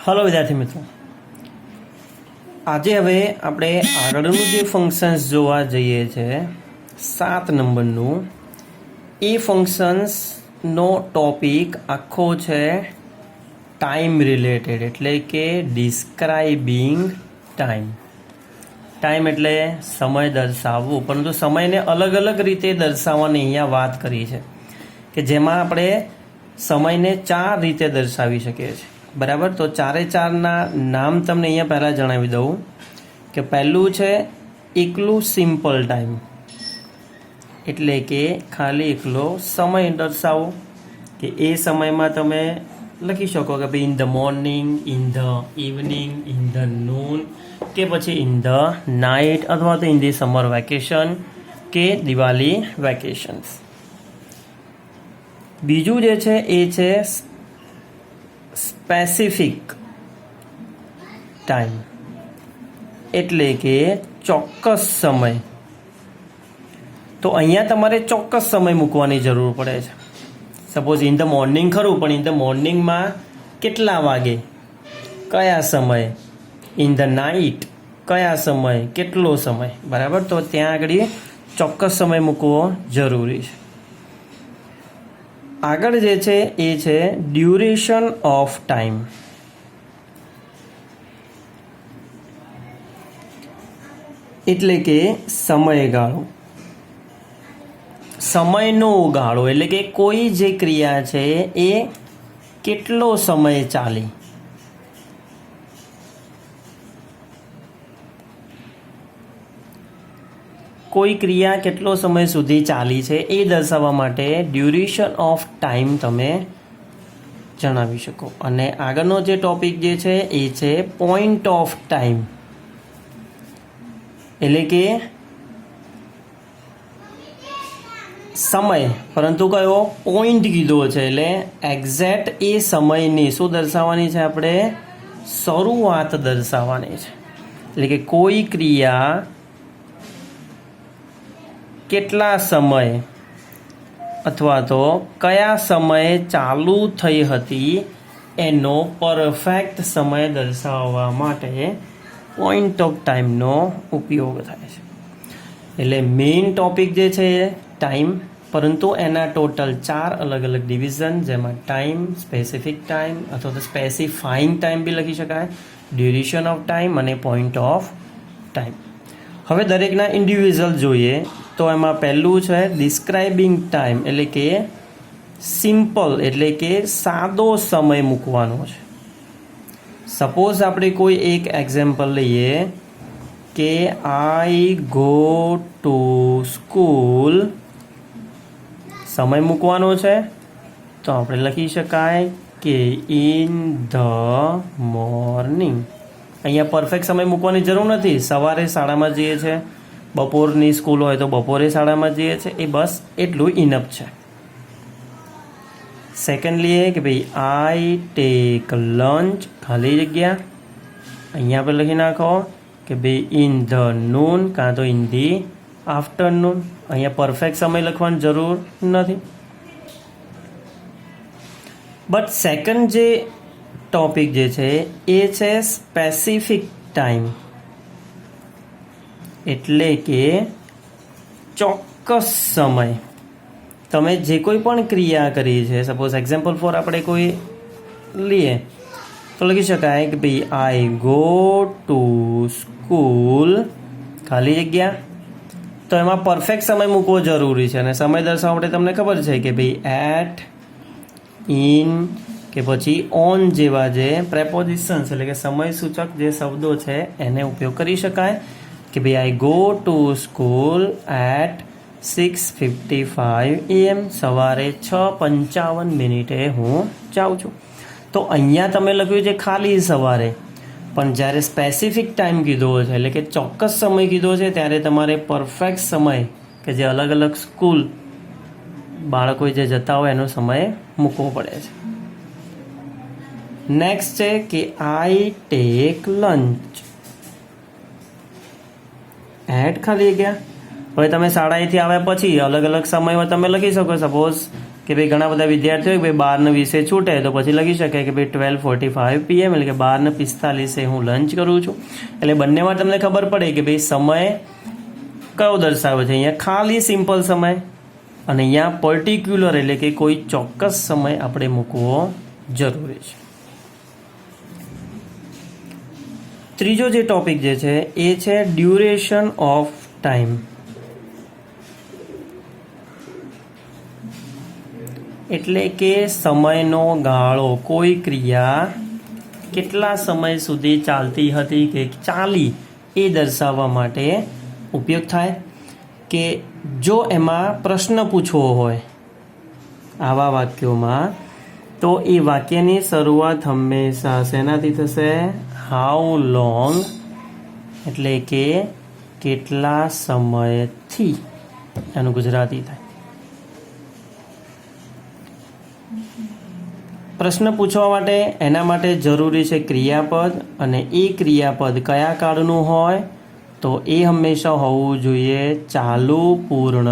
Hello વિદ્યાર્થી મિત્રો, આજે હવે આપણે આગળનું જે ફંક્શન્સ જોવા જઈએ છે 7 નંબરનું, એ ફંક્શન્સનો ટોપિક આખો છે ટાઈમ રિલેટેડ, એટલે કે ડિસ્ક્રાઇબિંગ ટાઈમ. ટાઈમ એટલે સમય દર્શાવવું, પરંતુ સમયને અલગ અલગ રીતે દર્શાવવાની અહીંયા વાત કરી છે કે જેમાં આપણે સમયને 4 રીતે દર્શાવી શકીએ છીએ. બરાબર, તો 4 નામ તમને અહીંયા પહેલાં જણાવી દઉં કે પહેલું છે એકલું સિમ્પલ ટાઈમ, એટલે કે ખાલી એકલો સમય દર્શાવો, કે એ સમયમાં તમે લખી શકો કે ભાઈ in the morning, in the evening, in the noon, કે પછી ઇન ધ નાઇટ, અથવા તો ઇન ધી સમર વેકેશન કે દિવાળી વેકેશન્સ. બીજું જે છે એ છે સ્પેસિફિક ટાઈમ, એટલે કે ચોક્કસ સમય. તો અહીંયા તમારે ચોક્કસ સમય મૂકવાની જરૂર પડે છે. સપોઝ ઇન ધ મોર્નિંગ ખરું, પણ ઇન ધ મોર્નિંગમાં કેટલા વાગે, કયા સમય, ઇન ધ નાઇટ કયા સમય, કેટલો સમય. બરાબર, તો ત્યાં આગળ ચોક્કસ સમય મૂકવો જરૂરી છે. આગળ જે છે એ છે ડ્યુરેશન ઓફ ટાઈમ, એટલે કે સમયગાળો. સમયનો ગાળો એટલે કે કોઈ જે ક્રિયા છે એ કેટલો સમય ચાલી. કોઈ ક્રિયા કેટલો સમય સુધી ચાલી છે એ દર્શાવવા માટે ડ્યુરેશન ઓફ ટાઈમ તમે જણાવી શકો. અને આગળનો જે ટોપિક જે છે એ છે પોઈન્ટ ઓફ ટાઈમ, એટલે કે સમય, પરંતુ કયો પોઈન્ટ કીધો છે, એટલે એક્ઝેક્ટ એ સમયની શું દર્શાવવાની છે, આપણે શરૂઆત દર્શાવવાની છે. એટલે કે કોઈ ક્રિયા કેટલા સમય અથવા તો કયા સમયે ચાલુ થઈ હતી એનો પરફેક્ટ સમય દર્શાવવા માટે પોઈન્ટ ઓફ ટાઈમનો ઉપયોગ થાય છે. એટલે મેઇન ટોપિક જે છે ટાઈમ, પરંતુ એના ટોટલ 4 અલગ અલગ ડિવિઝન, જેમાં ટાઈમ, સ્પેસિફિક ટાઈમ અથવા તો સ્પેસિફાઈંગ ટાઈમ બી લખી શકાય, ડ્યુરેશન ઓફ ટાઈમ અને પોઈન્ટ ઓફ ટાઈમ. હવે દરેકના ઇન્ડિવિજ્યુઅલ જોઈએ તો એમાં પહેલું છે ડિસ્ક્રાઇબિંગ ટાઈમ, એટલે કે સિમ્પલ, એટલે કે સાદો સમય મૂકવાનો છે. સપોઝ આપણે કોઈ એક એક્ઝામ્પલ લઈએ કે આઈ ગો ટુ સ્કૂલ, સમય મૂકવાનો છે તો આપણે લખી શકાય કે ઇન ધ મોર્નિંગ. અહીંયા પરફેક્ટ સમય મૂકવાની જરૂર નથી. સવારે શાળામાં જઈએ છે, બપોરની સ્કૂલ હોય તો બપોરે શાળામાં જઈએ છે, એ બસ એટલું ઇનફ છે. સેકન્ડલી કે ભાઈ આઈ ટેક લંચ, ખાલી જગ્યા, અહીંયા આપણે લખી નાખો કે ભાઈ ઇન ધ નૂન કાં તો ઇન ધી આફ્ટરનૂન. અહીંયા પરફેક્ટ સમય લખવાની જરૂર નથી. બટ સેકન્ડ જે ટોપિક જે છે એ છે સ્પેસિફિક ટાઈમ, એટલે કે ચોક્કસ સમય. તમે જે કોઈ પણ ક્રિયા કરી છે, સપોઝ એક્ઝામ્પલ ફોર આપણે કોઈ લઈએ તો લખી શકાય કે ભાઈ આઈ ગો ટુ સ્કૂલ, ખાલી જગ્યા. તો એમાં પરફેક્ટ સમય મૂકવો જરૂરી છે, અને સમય દર્શાવવા માટે તમને ખબર છે કે ભાઈ એટ, ઇન કે પછી ઓન જેવા જે પ્રેપોઝિશન્સ, એટલે કે સમય સૂચક જે શબ્દો છે એને ઉપયોગ કરી શકાય. કે ભાઈ I go to school at 6:55 AM, સવારે 6:55 હું જાઉં છું. તો અહીંયા તમે લખ્યું છે ખાલી સવારે, પણ જ્યારે સ્પેસિફિક ટાઈમ કીધો છે, એટલે કે ચોક્કસ સમય કીધો છે, ત્યારે તમારે પરફેક્ટ સમય કે જે અલગ અલગ સ્કૂલ બાળકો જે જતા હોય એનો સમય મૂકવો પડે છે. નેક્સ્ટ છે કે આઈ ટેક લંચ એટ, ખાલી ગયા. હવે તમે શાળાએથી આવ્યા પછી અલગ અલગ સમયમાં તમે લખી શકો. સપોઝ કે ભાઈ ઘણા બધા વિદ્યાર્થીઓ કે ભાઈ 12:20 છૂટે તો પછી લખી શકાય કે ભાઈ 12:45 PM એટલે કે 12:45 હું લંચ કરું છું. એટલે બંનેમાં તમને ખબર પડે કે ભાઈ સમય કયો દર્શાવે છે. અહીંયા ખાલી સિમ્પલ સમય અને અહીંયા પર્ટિક્યુલર એટલે કે કોઈ ચોક્કસ સમય આપણે મૂકવો જરૂરી છે. ત્રીજો જે ટોપિક જે છે એ છે ડ્યુરેશન ઓફ ટાઈમ. એટલે કે સમયનો ગાળો, કોઈ ક્રિયા કેટલા સમય સુધી ચાલતી હતી કે ચાલી એ દર્શાવવા માટે ઉપયોગ થાય. કે જો એમાં પ્રશ્ન પૂછવો હોય આવા વાક્યોમાં તો એ વાક્યની શરૂઆત હંમેશા શેનાથી થશે? હાઉ લોંગ, એટલે કે કેટલા સમયથી, એનું ગુજરાતી થાય. પ્રશ્ન પૂછવા માટે એના માટે જરૂરી છે ક્રિયાપદ, અને એ ક્રિયાપદ કયા કાળનું હોય તો એ હંમેશા હોવું જોઈએ ચાલુ પૂર્ણ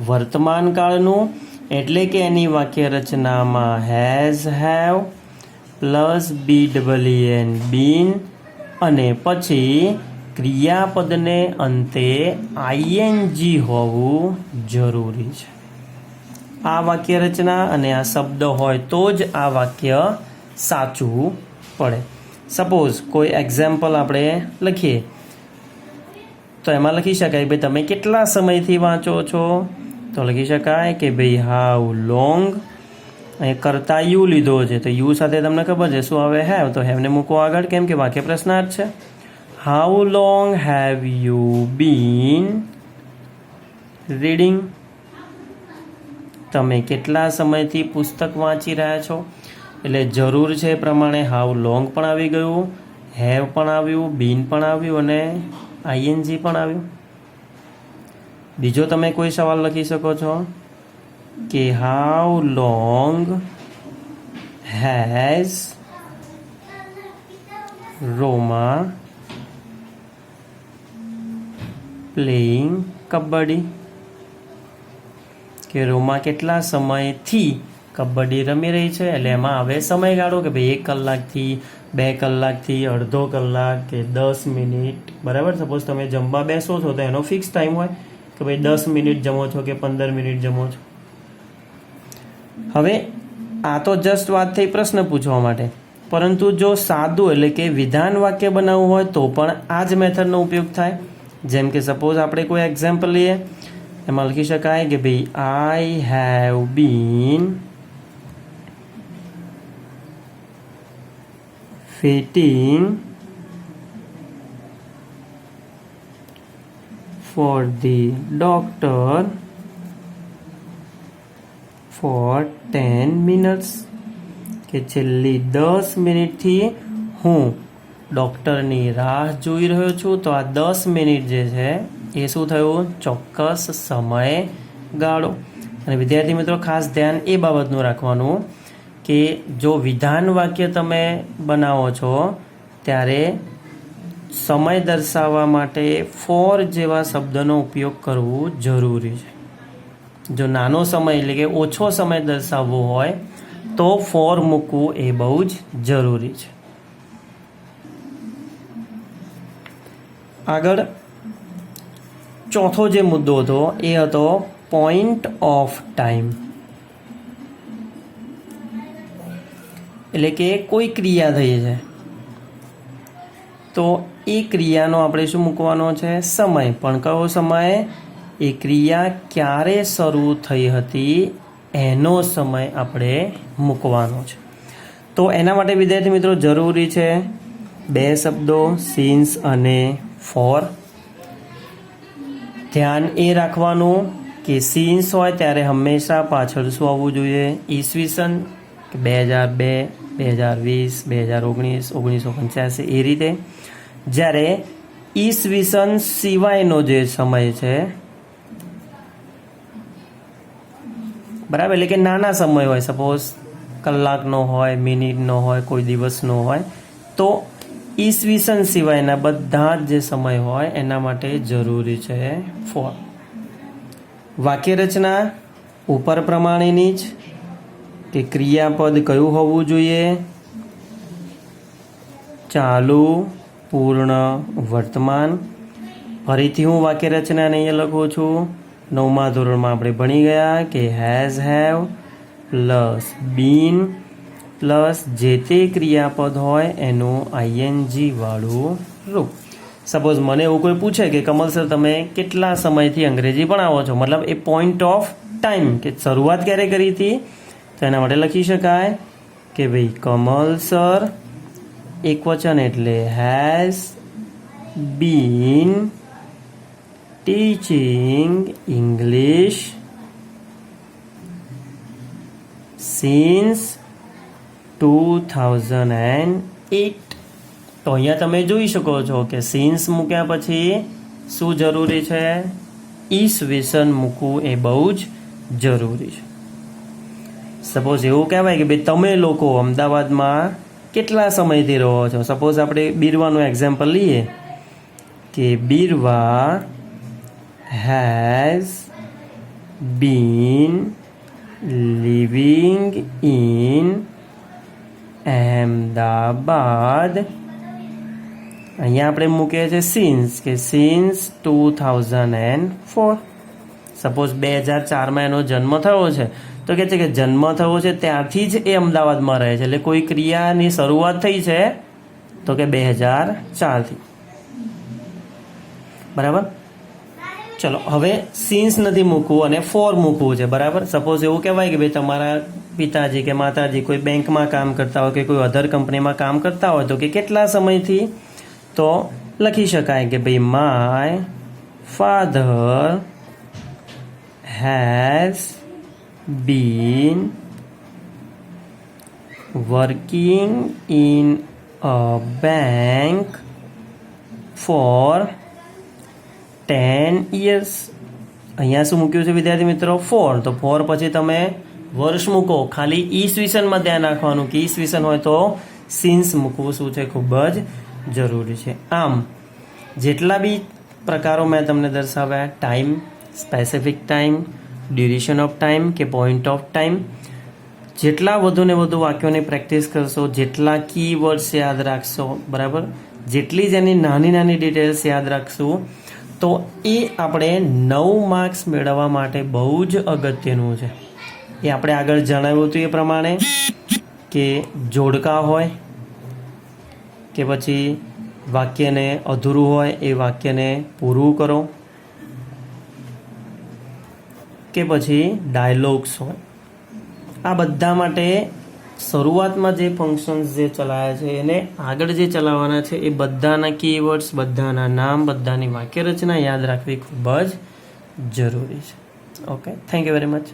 વર્તમાન કાળનું. એટલે કે એની વાક્ય રચનામાં હેઝ, હેવ પ્લસ BEEN બીન, અને પછી ક્રિયાપદને અંતે ING હોવું જરૂરી છે. આ વાક્ય રચના અને આ શબ્દ હોય તો જ આ વાક્ય સાચું પડે. સપોઝ કોઈ એક્ઝામ્પલ આપણે લખીએ તો એમાં લખી શકાય ભાઈ તમે કેટલા સમયથી વાંચો છો, તો લખી શકાય કે ભાઈ હાઉ લોંગ. અહીં કરતા યુ લીધો છે તો યુ સાથે તમને ખબર છે શું આવે? હેવ. તો હેવને મૂકો આગળ, કેમ કે વાક્ય પ્રશ્નાર્થ છે. How long have you bin reading? તમે કેટલા સમયથી પુસ્તક વાંચી રહ્યા છો? એટલે જરૂર છે એ પ્રમાણે હાઉ લોંગ પણ આવી ગયું, હેવ પણ આવ્યું, બીન પણ આવ્યું અને ING પણ આવ્યું. બીજો તમે કોઈ સવાલ લખી શકો છો કે how long has Roma playing kabaddi? કે રોમા કેટલા સમયથી કબડ્ડી રમી રહી છે? એટલે એમાં આવે સમયગાળો કે ભાઈ 1 કલાકથી, 2 કલાકથી, અડધો કલાક કે 10 મિનિટ. બરાબર. સપોઝ તમે જમવા બેસો છો તો એનો ફિક્સ ટાઈમ હોય કે ભાઈ 10 મિનિટ જમો છો કે 15 મિનિટ જમો છો. હવે આ તો જસ્ટ વાત થઈ પ્રશ્ન પૂછવા માટે, પરંતુ જો સાદું એટલે કે વિધાન વાક્ય બનાવવું હોય તો પણ આ જ મેથડનો ઉપયોગ થાય. જેમ કે સપોઝ આપણે કોઈ એક્ઝામ્પલ લઈએ, એમાં લખી શકાય કે ભાઈ I have been fitting for the doctor for 10 minutes. કે છેલ્લી 10 મિનિટથી હું ડૉક્ટરની રાહ જોઈ રહ્યો છું. તો આ 10 મિનિટ જે છે એ શું થયું? ચોક્કસ સમયગાળો. અને વિદ્યાર્થી મિત્રો ખાસ ધ્યાન એ બાબતનું રાખવાનું કે જો વિધાન વાક્ય તમે બનાવો છો ત્યારે સમય દર્શાવવા માટે ફોર જેવા શબ્દનો ઉપયોગ કરવો જરૂરી છે. જો નાનો સમય એટલે કે ઓછો સમય દર્શાવવો હોય તો ફોર મૂકવું એ બહુ જ જરૂરી છે. આગળ ચોથો જે મુદ્દો હતો એ હતો પોઈન્ટ ઓફ ટાઈમ. એટલે કે કોઈ ક્રિયા થઈ છે તો એ ક્રિયાનો આપણે શું મૂકવાનો છે? સમય. પણ કયો સમય? એ ક્રિયા ક્યારે શરૂ થઈ હતી એનો સમય આપણે મૂકવાનો છે. તો એના માટે વિદ્યાર્થી મિત્રો જરૂરી છે 2 શબ્દો સિન્સ અને ફોર. ધ્યાન એ રાખવાનું કે સિન્સ હોય ત્યારે હંમેશા પાછળ શું આવવું જોઈએ? ઈસવીસન 2002, 2020, 2019, 1985 એ રીતે. જ્યારે ઈસવીસન સિવાયનો જે સમય છે બરાબર, એટલે કે નાના સમય હોય, સપોઝ કલાકનો હોય, મિનિટનો હોય, કોઈ દિવસનો હોય, તો ઈસવીસન સિવાયના બધા જ જે સમય હોય એના માટે જરૂરી છે ફોર. વાક્ય રચના ઉપર પ્રમાણેની જ કે ક્રિયાપદ કયું હોવું જોઈએ? ચાલુ, પૂર્ણ, વર્તમાન. ફરીથી હું વાક્ય રચનાને અહીંયા લખું છું. 9મા ધોરણમાં આપણે ભણી ગયા કે has, have plus bin plus જે તે ક્રિયાપદ હોય એનું આઈએનજી વાળું રૂપ. સપોઝ મને એવું કોઈ પૂછે કે કમલ સર તમે કેટલા સમયથી અંગ્રેજી ભણાવો છો, મતલબ એ પોઈન્ટ ઓફ ટાઈમ કે શરૂઆત ક્યારે કરી હતી, તો એના માટે લખી શકાય કે ભાઈ કમલ સર એક વચન એટલે has been teaching English since 2008. તો અહીંયા તમે જોઈ શકો છો કે સિન્સ મૂક્યા પછી શું જરૂરી છે? ઈસવીસન મૂકવું એ બહુ જ જરૂરી છે. સપોઝ એવું કહેવાય કે ભાઈ તમે લોકો અમદાવાદમાં કેટલા સમયથી રહો છો. સપોઝ આપણે બીરવાનું એક્ઝામ્પલ લઈએ કે Birva has been living in Ahmedabad. અહીંયા આપણે મૂકીએ છીએ સિન્સ કે સિન્સ 2004. સપોઝ 2004માં એનો જન્મ થયો છે તો કે છે કે જન્મ થયો છે ત્યારથી જ એ અમદાવાદમાં રહે છે, એટલે કોઈ ક્રિયાની શરૂઆત થઈ છે તો કે 2004થી. બરાબર. ચલો હવે સિન્સ નથી મૂકવું અને ફોર મૂકવું છે. બરાબર. સપોઝ એવું કહેવાય કે ભાઈ તમારા પિતાજી કે માતાજી કોઈ બેંકમાં કામ કરતા હોય કે કોઈ અધર કંપનીમાં કામ કરતા હોય તો કે કેટલા સમયથી, તો લખી શકાય કે ભાઈ my father has been working in a bank four 10 years. અહીંયા શું મૂક્યું છે વિદ્યાર્થી મિત્રો? 4. તો 4 પછી તમે વર્ષ મૂકો. ખાલી ઈસવીસનમાં ધ્યાન રાખવાનું કે ઈસવીસન હોય તો સિન્સ મૂકવું શું છે? ખૂબ જ જરૂરી છે. આમ જેટલા બી પ્રકારો મેં તમને દર્શાવ્યા, time, specific time, duration of time કે પોઈન્ટ ઓફ ટાઈમ, જેટલા વધુ ને વધુ વાક્યોની પ્રેક્ટિસ કરશો, જેટલા કીવર્ડ્સ યાદ રાખશો, બરાબર, જેટલી જ એની નાની નાની ડિટેલ્સ યાદ રાખશું, તો એ આપણે 9 માર્ક્સ મેળવવા માટે બહુ જ અગત્યનું છે. એ આપણે આગળ જણાવ્યું હતું એ પ્રમાણે કે જોડકા હોય કે પછી વાક્યને અધૂરું હોય એ વાક્યને પૂરું કરો, કે પછી ડાયલોગ્સ હોય. આ બધા માટે શરૂઆતમાં જે ફંક્શન્સ જે ચલાવ્યા છે એને આગળ જે ચલાવવાના છે એ બધાના કીવર્ડ્સ, બધાના નામ, બધાની વાક્ય રચના યાદ રાખવી ખૂબ જ જરૂરી છે. Okay, thank you very much.